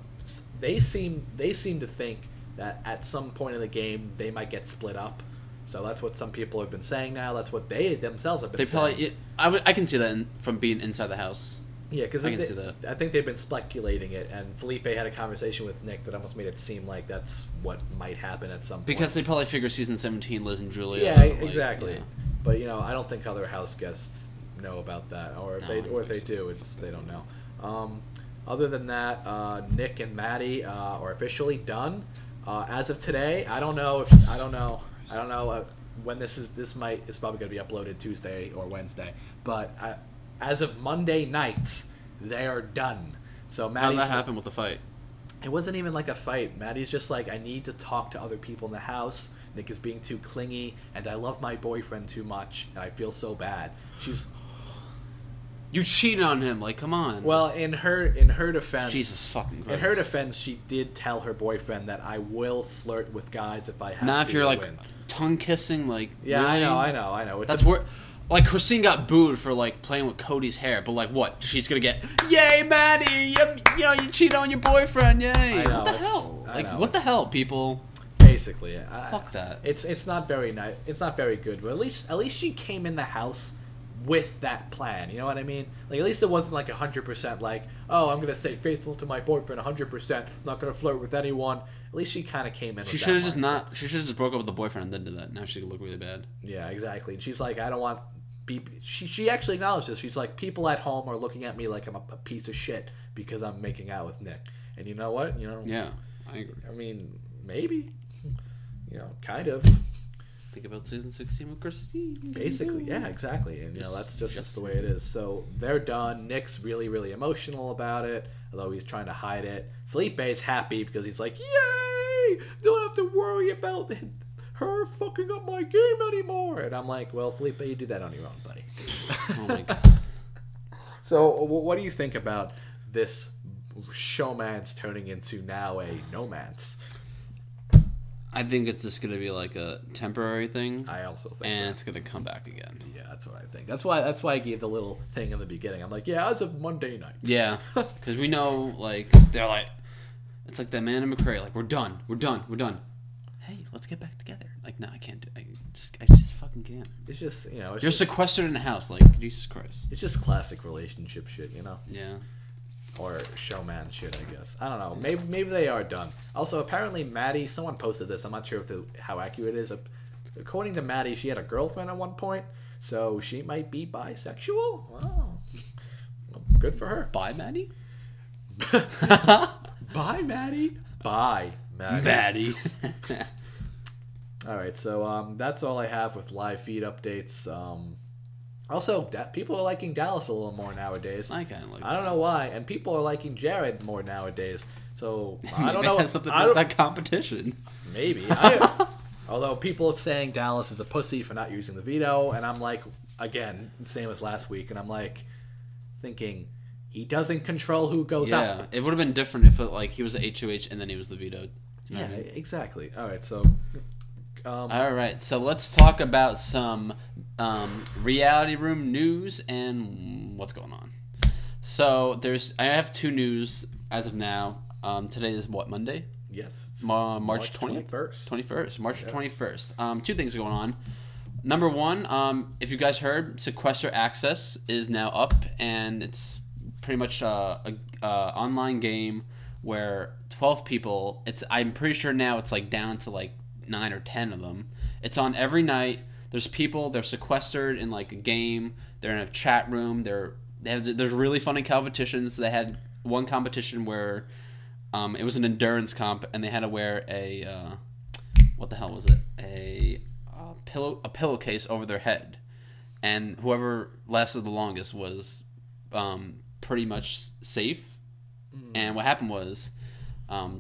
They seem to think that at some point in the game they might get split up. So that's what some people have been saying now. That's what they themselves have been saying. I can see that from being inside the house. Yeah, because I can see that. I think they've been speculating it, and Felipe had a conversation with Nick that almost made it seem like that's what might happen at some point. Because they probably figure season 17, Liz and Julia. Yeah, exactly. Yeah. But I don't think other house guests know about that, or if they do, they don't know. Other than that, Nick and Maddie are officially done as of today. I don't know when it's probably going to be uploaded Tuesday or Wednesday, but as of Monday night, they are done. So How did that happen with the fight? It wasn't even like a fight. Maddie's just like, I need to talk to other people in the house. Nick is being too clingy, and I love my boyfriend too much, and I feel so bad. You cheated on him, like, come on. Well, in her defense, Jesus fucking Christ. In her defense, she did tell her boyfriend that I will flirt with guys if I have to. Now, if you're like win. tongue kissing, like, yeah, really? I know. That's where, like, Christine got booed for like playing with Cody's hair, but like, what? She's gonna get, yay, Maddie! You cheated on your boyfriend, yay! I know, what the hell? What the hell, people? Basically, fuck that. It's not very nice. It's not very good. But at least she came in the house with that plan. You know what I mean? Like, at least it wasn't like 100% like, oh, I'm gonna stay faithful to my boyfriend 100%. I'm not gonna flirt with anyone. At least she kind of came in. She should have just broke up with the boyfriend and then did that. Now she could look really bad. Yeah, exactly. And she's like, I don't want. She actually acknowledged this. She's like, people at home are looking at me like I'm a piece of shit because I'm making out with Nick. And you know what? Yeah, I agree. I mean, maybe. Kind of. Think about season 16 with Christine. Basically, yeah, exactly. And that's just the way it is. So they're done. Nick's really, really emotional about it, although he's trying to hide it. Felipe's happy because he's like, yay! Don't have to worry about her fucking up my game anymore. And I'm like, well, Felipe, you do that on your own, buddy. Oh my god. So what do you think about this showman's turning into now a no-man's? I think it's just gonna be like a temporary thing. I also think, and it's gonna come back again. Yeah, that's what I think. That's why I gave the little thing in the beginning. I'm like, yeah, as of Monday night. Yeah, because we know, like, they're like, it's like the Man and McRae, like, we're done. Hey, let's get back together. Like, no, I can't do. I just fucking can't. It's just you're sequestered in a house. Like, Jesus Christ. It's just classic relationship shit, Yeah. Or showman shit, I guess. I don't know. Maybe they are done. Also, apparently Maddie, someone posted this. I'm not sure how accurate it is. According to Maddie, she had a girlfriend at one point, so she might be bisexual. Wow. Well, good for her. Bye, Maddie? Bye, Maddie. Bye, Maddie. All right, so that's all I have with live feed updates. Also, people are liking Dallas a little more nowadays. I kind of like. I don't know why, and people are liking Jared more nowadays. So I don't know. Something about that competition. Maybe. Although people are saying Dallas is a pussy for not using the veto, and I'm like, again, same as last week, and I'm like, thinking he doesn't control who goes up. Yeah, it would have been different if he was the HOH and then he was the veto. Yeah, exactly. All right, so. All right, so let's talk about some reality room news and what's going on. So I have two news as of now. Today is what, Monday? Yes. March 20th? 21st. March 21st. Two things going on. Number one, if you guys heard, Sequester Access is now up, and it's pretty much a online game where 12 people. I'm pretty sure now it's like down to like 9 or 10 of them. It's on every night. There's people. They're sequestered in like a game. They're in a chat room. There's really funny competitions. They had one competition where it was an endurance comp, and they had to wear a what the hell was it? A pillowcase over their head, and whoever lasted the longest was pretty much safe. And what happened was,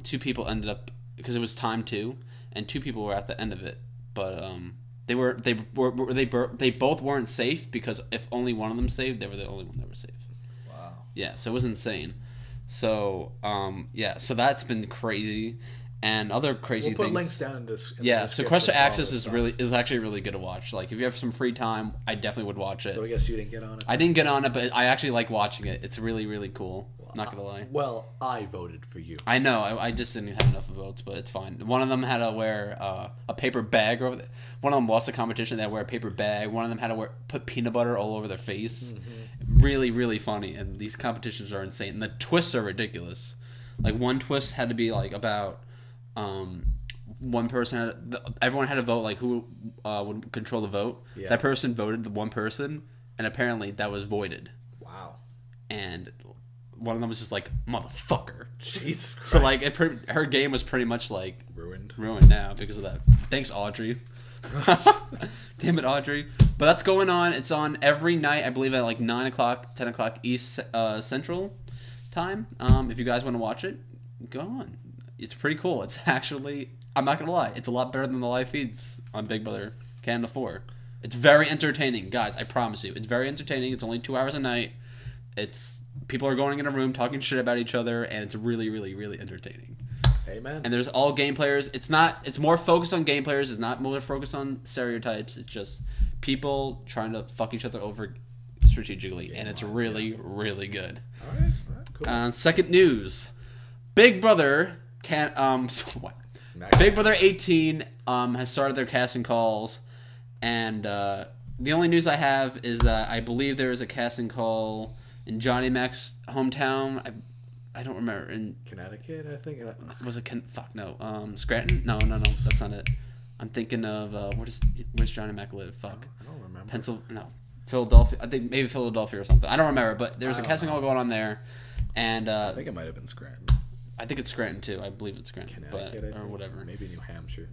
two people ended up, because it was time 2, and 2 people were at the end of it, but they both weren't safe, because if only one of them saved, they were the only one that were safe. Wow. Yeah, so it was insane. So yeah, so that's been crazy. And other crazy things. We'll put links down in this. Yeah, Sequester Access is actually really good to watch. Like, if you have some free time, I definitely would watch it. So I guess you didn't get on it. I didn't get on it, but I actually like watching it. It's really, really cool. Not gonna lie. Well, I voted for you. I know. I just didn't have enough votes, but it's fine. One of them had to wear a paper bag over. One of them lost a competition. They had to wear a paper bag. One of them had to put peanut butter all over their face. Mm-hmm. Really, really funny. And these competitions are insane. And the twists are ridiculous. Like, one twist had to be like about. One person everyone had to vote like who would control the vote. Yeah. That person voted the one person, and apparently that was voided. Wow. And one of them was just like, motherfucker. Jesus Christ. So like her game was pretty much like ruined now because of that. Thanks, Audrey. Damn it, Audrey. But that's going on. It's on every night, I believe, at like 9 o'clock, 10 o'clock East Central time. If you guys want to watch it, go on. It's pretty cool. It's actually, I'm not going to lie, it's a lot better than the live feeds on Big Brother Canada 4. It's very entertaining. Guys, I promise you. It's very entertaining. It's only 2 hours a night. People are going in a room talking shit about each other, and it's really, really, really entertaining. Amen. And there's all game players. It's more focused on game players. It's not more focused on stereotypes. It's just people trying to fuck each other over strategically, and it's really, really good. All right, cool. Second news. Big Brother... Big Brother 18 has started their casting calls, and the only news I have is that I believe there is a casting call in Johnny Mac's hometown. I don't remember. In Connecticut, I think. Was it Scranton? No, that's not it. I'm thinking of where's Johnny Mac live? Fuck. I don't remember. Philadelphia. I think maybe Philadelphia or something. I don't remember, but there's a casting call going on there, and I think it might have been Scranton. I think it's Scranton too. I believe it's Scranton, or whatever. Maybe New Hampshire.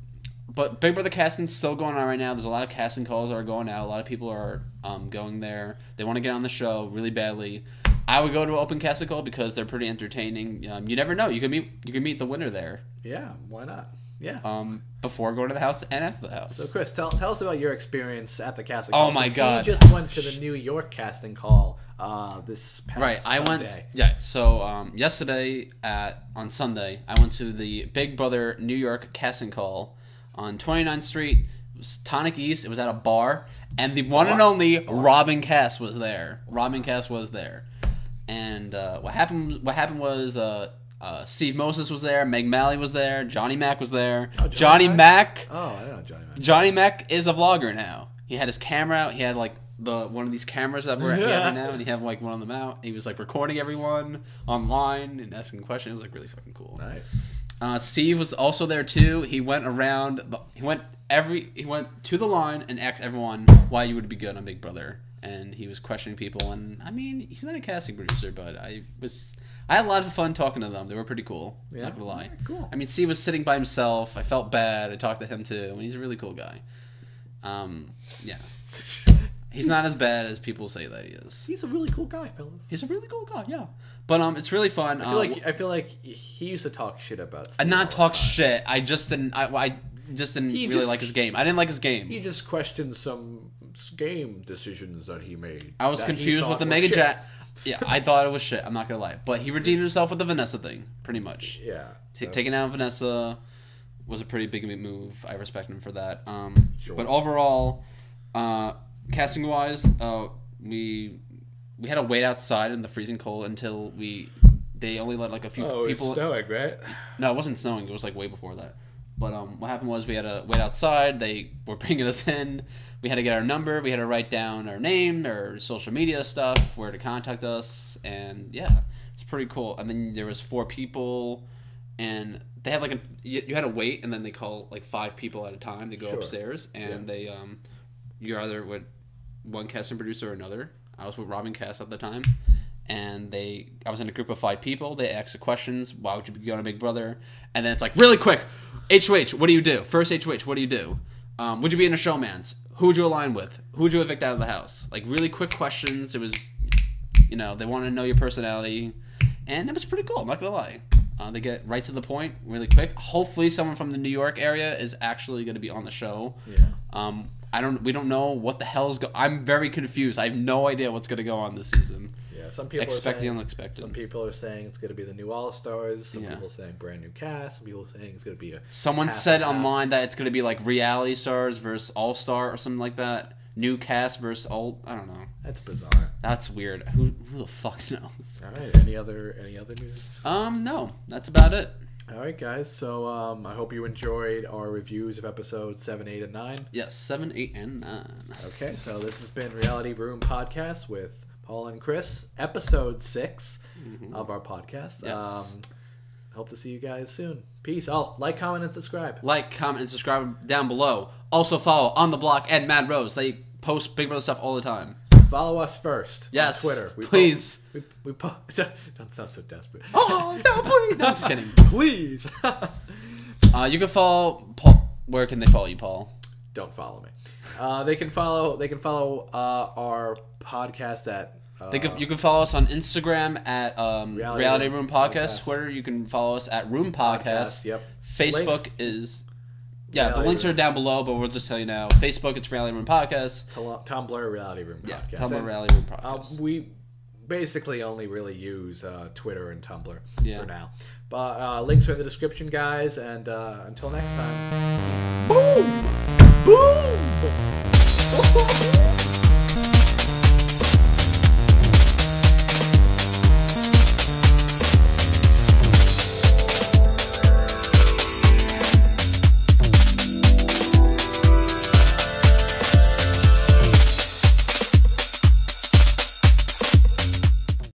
But Big Brother casting's still going on right now. There's a lot of casting calls that are going out. A lot of people are going there. They want to get on the show really badly. I would go to an open casting call because they're pretty entertaining. You never know. You can meet the winner there. Yeah, why not? Yeah. Before going to the house and after the house. So Chris, tell us about your experience at the casting call. Oh my God! You just went to the New York casting call this past Sunday. I went. Yeah. So yesterday on Sunday, I went to the Big Brother New York casting call on 29th Street. It was Tonic East. It was at a bar, and the one and only Robin Cass was there. And what happened was Steve Moses was there, Meg Malley was there, Johnny Mac was there. Oh, Johnny Mac. Oh, I don't know Johnny Mac. Johnny Mac is a vlogger now. He had his camera out. He had like one of these cameras that we have right now, and he had like one of them out. He was like recording everyone online and asking questions. It was like really fucking cool. Nice. Steve was also there too. He went around. He went to the line and asked everyone why you would be good on Big Brother. And he was questioning people, and I mean, he's not a casting producer, but I had a lot of fun talking to them. They were pretty cool. Yeah? Not gonna lie. Yeah, cool. I mean, Steve was sitting by himself. I felt bad. I talked to him too, and he's a really cool guy. Yeah. He's not as bad as people say that he is. He's a really cool guy, fellas. He's a really cool guy, yeah. But it's really fun. I feel like he used to talk shit about Steve. Not talk shit. I just didn't. I just didn't really like his game. I didn't like his game. He just questioned some game decisions that he made. I was confused with the Mega Jack. Yeah, I thought it was shit. I'm not gonna lie, but he redeemed himself with the Vanessa thing, pretty much. Yeah, taking out Vanessa was a pretty big move. I respect him for that. Sure. But overall, casting wise, we had to wait outside in the freezing cold until they only let like a few people. It's snowing, right? No, it wasn't snowing. It was like way before that. But what happened was we had to wait outside. They were bringing us in. We had to get our number. We had to write down our name, our social media stuff, where to contact us, and yeah, it's pretty cool. And then there was 4 people, and they had like you had to wait, and then they call like 5 people at a time. They go upstairs, and they you're either with one casting producer or another. I was with Robin Cass at the time, and I was in a group of 5 people. They asked the questions. Why would you be on a Big Brother? And then it's like really quick. HOH, what do you do? First HOH, what do you do? Would you be in a showman's? Who would you align with? Who would you evict out of the house? Like really quick questions. It was, they wanted to know your personality, and it was pretty cool. I'm not gonna lie. They get right to the point, really quick. Hopefully, someone from the New York area is actually going to be on the show. Yeah. We don't know what the hell's I'm very confused. I have no idea what's going to go on this season. Yeah. Yeah, some people expect are the saying, unexpected. Some people are saying it's going to be the new All-Stars. Some people are saying brand new cast. Some people are saying it's going to be a. Someone said online that it's going to be like reality stars versus All-Star or something like that. New cast versus all. I don't know. That's bizarre. That's weird. Who the fuck knows? All right. Any other news? No. That's about it. All right, guys. So I hope you enjoyed our reviews of episodes 7, 8, and 9. Yes, 7, 8, and 9. Okay, so this has been Reality Room Podcast with Paul and Chris, episode 6 of our podcast. Yes. Hope to see you guys soon. Peace. Oh, like, comment, and subscribe. Like, comment, and subscribe down below. Also follow On The Block and Mad Rose. They post Big Brother stuff all the time. Follow us first. Yes. On Twitter. Please. Don't sound so desperate. Oh, no, please. No, I'm just kidding. Please. You can follow Paul. Where can they follow you, Paul? Don't follow me. They can follow our podcast at. You can follow us on Instagram at Reality Room Podcast. Twitter, you can follow us at Room Podcast. Yep. Facebook links, is. Yeah, the links are down below, but we'll just tell you now. Facebook, it's Reality Room Podcast. Tumblr, Reality Room Podcast. Yeah, Tumblr, Reality Room Podcast. We basically only really use Twitter and Tumblr for now. But links are in the description, guys. And until next time. Boom! Boom!